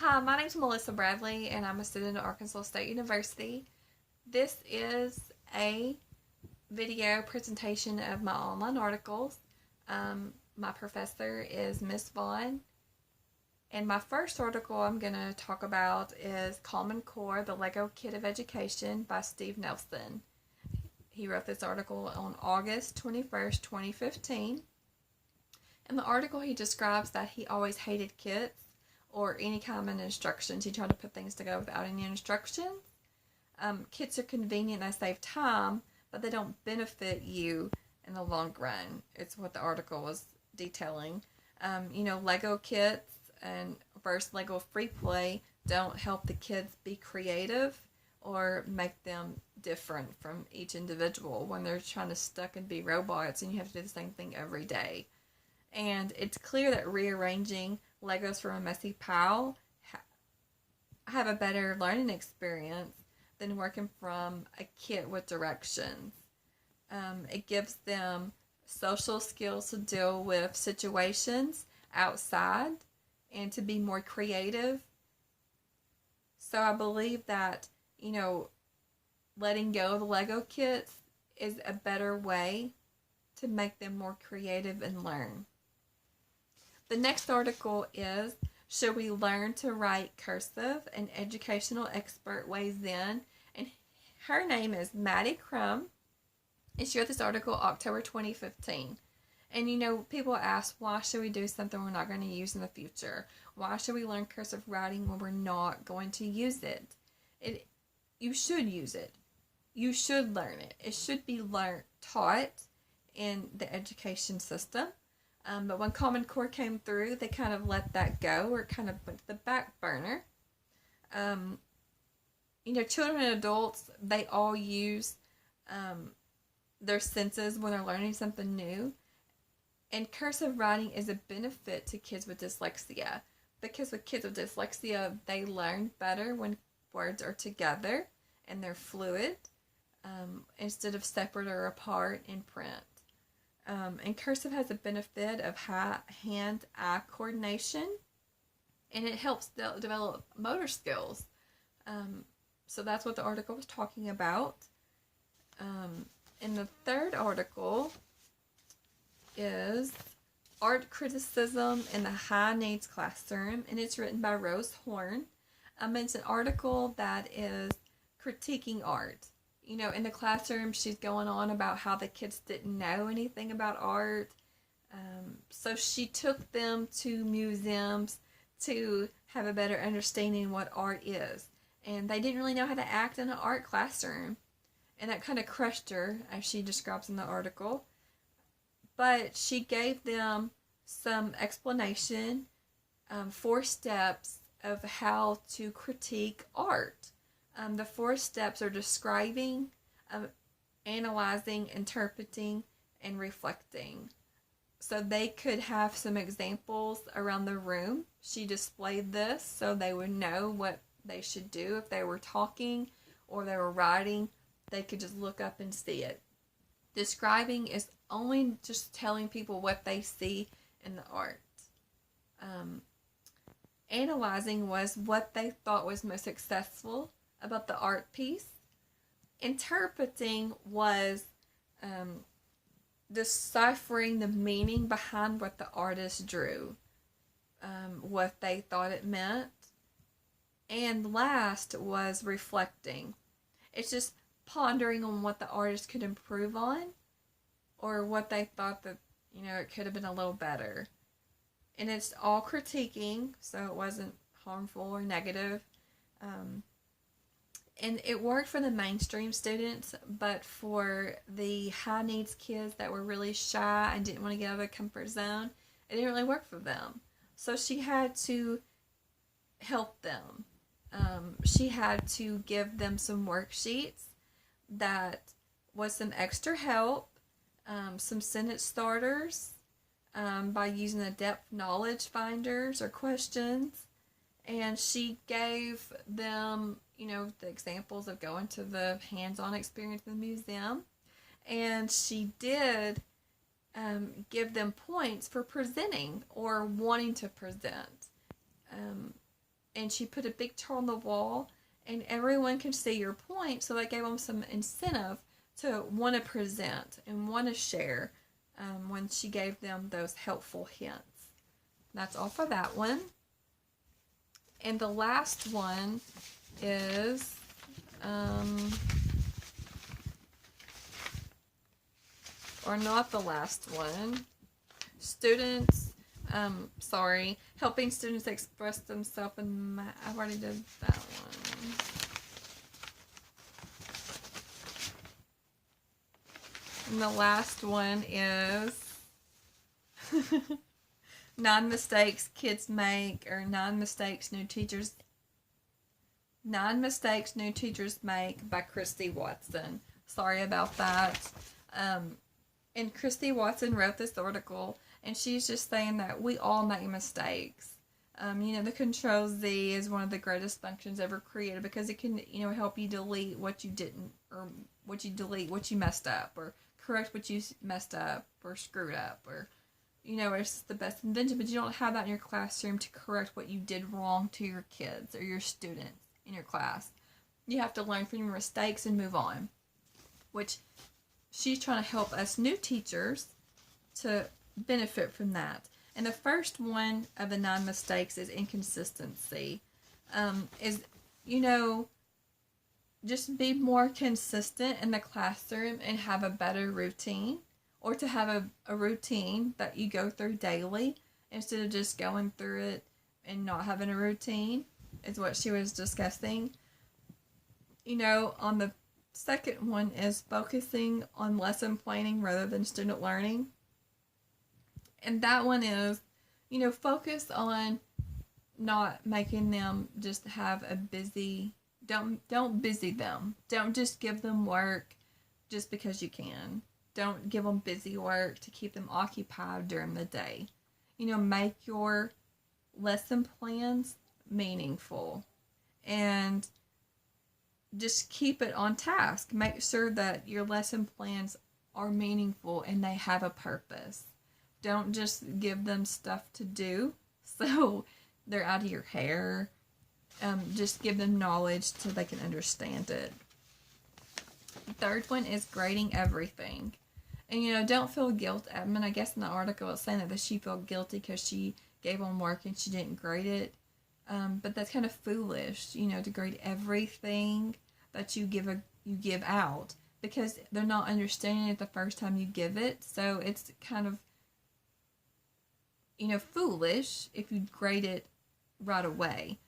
Hi, my name is Melissa Bradley, and I'm a student at Arkansas State University. This is a video presentation of my online articles. My professor is Miss Vaughn, and my first article I'm going to talk about is Common Core, the Lego Kit of Education by Steve Nelson. He wrote this article on August 21st, 2015. In the article, he describes that he always hated kits or any kind of instructions. He tried to put things together without any instructions. Kits are convenient, they save time, but they don't benefit you in the long run. It's what the article was detailing. Lego kits and versus Lego free play don't help the kids be creative or make them different from each individual when they're trying to stuck and be robots and you have to do the same thing every day. And it's clear that rearranging Legos from a messy pile have a better learning experience than working from a kit with directions. It gives them social skills to deal with situations outside and to be more creative. So I believe that, letting go of the Lego kits is a better way to make them more creative and learn. The next article is Should We Learn to Write Cursive? An educational expert weighs in. And her name is Maddie Crum. And she wrote this article October 2015. And people ask, why should we do something we're not going to use in the future? Why should we learn cursive writing when we're not going to use it? You should use it. You should learn it. It should be taught in the education system. But when Common Core came through, they kind of let that go, or kind of went to the back burner. Children and adults, they all use their senses when they're learning something new. And cursive writing is a benefit to kids with dyslexia, because with kids with dyslexia, they learn better when words are together and they're fluid instead of separate or apart in print. And cursive has a benefit of high hand-eye coordination, and it helps develop motor skills. So that's what the article was talking about. And the third article is Art Criticism in the High Needs Classroom, and it's written by Rose Horn. It's an article that is critiquing art. In the classroom, she's going on about how the kids didn't know anything about art. So she took them to museums to have a better understanding of what art is. And they didn't really know how to act in an art classroom. And that kind of crushed her, as she describes in the article. But she gave them some explanation, 4 steps of how to critique art. The 4 steps are describing, analyzing, interpreting, and reflecting. So they could have some examples around the room. She displayed this so they would know what they should do if they were talking or they were writing. They could just look up and see it. Describing is only just telling people what they see in the art. Analyzing was what they thought was most successful about the art piece. Interpreting was deciphering the meaning behind what the artist drew, what they thought it meant. And last was reflecting. It's just pondering on what the artist could improve on, or what they thought that, it could have been a little better. And it's all critiquing, so it wasn't harmful or negative. And it worked for the mainstream students, but for the high needs kids that were really shy and didn't want to get out of their comfort zone, it didn't really work for them. So she had to help them. She had to give them some worksheets that was some extra help, some sentence starters by using the depth knowledge finders or questions. And she gave them, the examples of going to the hands-on experience in the museum. And she did give them points for presenting or wanting to present. and she put a big chart on the wall, and everyone could see your point, so that gave them some incentive to want to present and want to share when she gave them those helpful hints. That's all for that one. And the last one is or not the last one. Students, helping students express themselves in math. I've already did that one. And the last one is non-mistakes kids make, or non-mistakes new teachers make by Christy Watson. Sorry about that. And Christy Watson wrote this article, and she's just saying that we all make mistakes. The Control Z is one of the greatest functions ever created, because it can, help you delete what you didn't, or what you messed up, or correct what you messed up or screwed up, or it's the best invention. But you don't have that in your classroom to correct what you did wrong to your kids or your students in your class. You have to learn from your mistakes and move on, which she's trying to help us new teachers to benefit from that. And the first one of the non-mistakes is inconsistency. Just be more consistent in the classroom and have a better routine, or to have a routine that you go through daily instead of just going through it and not having a routine, is what she was discussing. On the second one is focusing on lesson planning rather than student learning. And that one is, focus on not making them just have a busy, don't busy them. Don't just give them work just because you can. Don't give them busy work to keep them occupied during the day. Make your lesson plans meaningful, and just keep it on task. Make sure that your lesson plans are meaningful and they have a purpose. Don't just give them stuff to do so they're out of your hair. Just give them knowledge so they can understand it. The third one is grading everything. And, don't feel guilt. I guess in the article it's saying that she felt guilty because she gave them work and she didn't grade it. But that's kind of foolish, to grade everything that you give out, because they're not understanding it the first time you give it. So it's kind of, foolish if you grade it right away.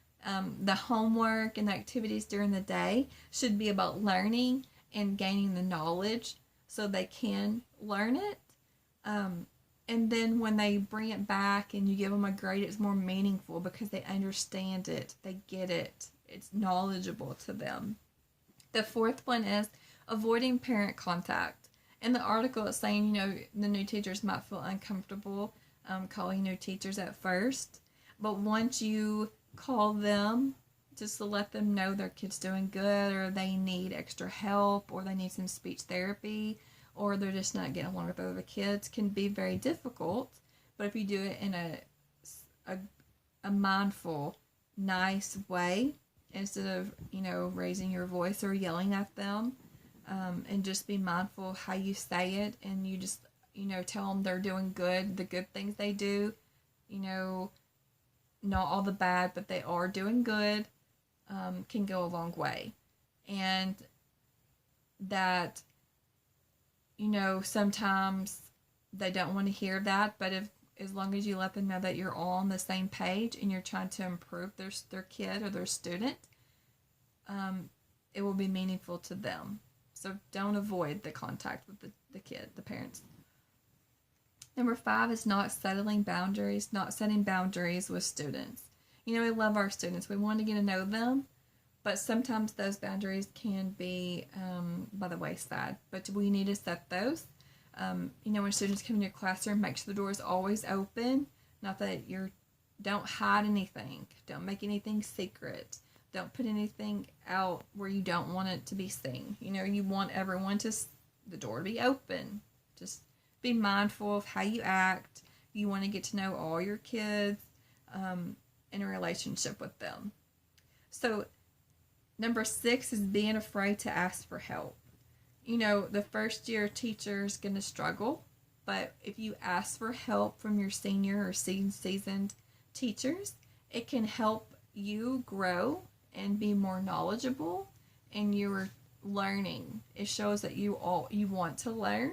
The homework and the activities during the day should be about learning and gaining the knowledge so they can learn it. And then when they bring it back and you give them a grade, it's more meaningful because they understand it, they get it, it's knowledgeable to them. The fourth one is avoiding parent contact. In the article, it's saying, the new teachers might feel uncomfortable calling new teachers at first, but once you call them just to let them know their kid's doing good, or they need extra help, or they need some speech therapy, or they're just not getting along with other kids, can be very difficult. But if you do it in a mindful, nice way, instead of, raising your voice or yelling at them, and just be mindful of how you say it, and you just, tell them they're doing good, the good things they do, not all the bad, but they are doing good, can go a long way. And that, sometimes they don't want to hear that, but as long as you let them know that you're all on the same page and you're trying to improve their kid or their student, it will be meaningful to them. So don't avoid the contact with the kid, the parents. Number 5 is not setting boundaries with students. We love our students. We want to get to know them, but sometimes those boundaries can be by the wayside. But we need to set those. When students come in your classroom, make sure the door is always open. Not that don't hide anything. Don't make anything secret. Don't put anything out where you don't want it to be seen. You want everyone the door to be open. Just be mindful of how you act. You want to get to know all your kids. in a relationship with them. So number 6 is being afraid to ask for help. You know, the first year teacher is going to struggle, but if you ask for help from your senior or seasoned teachers, it can help you grow and be more knowledgeable in your learning. It shows that you want to learn,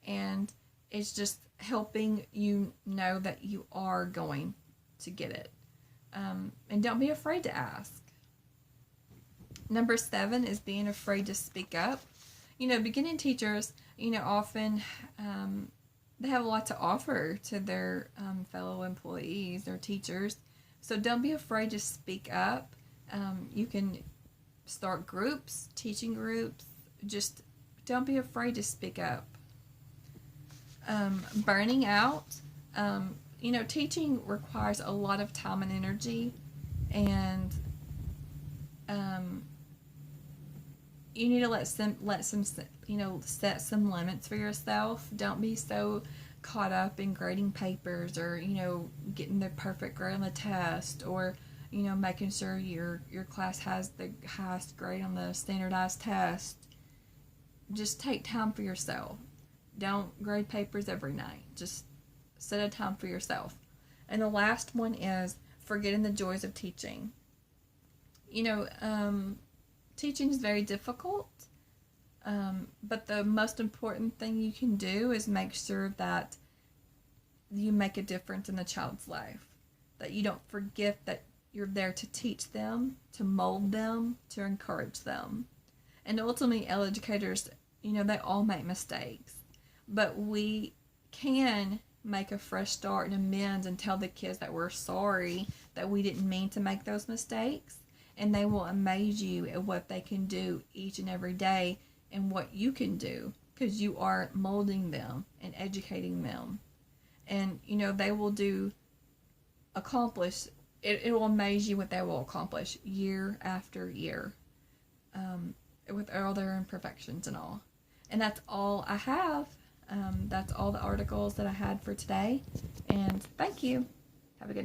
and it's just helping you know that you are going to get it. And don't be afraid to ask. Number 7 is being afraid to speak up. You know, beginning teachers, you know, often they have a lot to offer to their fellow employees or teachers. So don't be afraid to speak up. You can start groups, teaching groups. Just don't be afraid to speak up. Burning out. You know, teaching requires a lot of time and energy, and you need to let some set some limits for yourself. Don't be so caught up in grading papers, or getting the perfect grade on the test, or making sure your class has the highest grade on the standardized test. Just take time for yourself. Don't grade papers every night. Just set a time for yourself. And the last one is forgetting the joys of teaching. Teaching is very difficult, but the most important thing you can do is make sure that you make a difference in the child's life, that you don't forget that you're there to teach them, to mold them, to encourage them. And ultimately, educators, they all make mistakes, but we can make a fresh start and amends and tell the kids that we're sorry, that we didn't mean to make those mistakes. And they will amaze you at what they can do each and every day and what you can do, because you are molding them and educating them. And, they will accomplish, it will amaze you what they will accomplish year after year, with all their imperfections and all. And that's all I have. That's all the articles that I had for today. And thank you. Have a good night.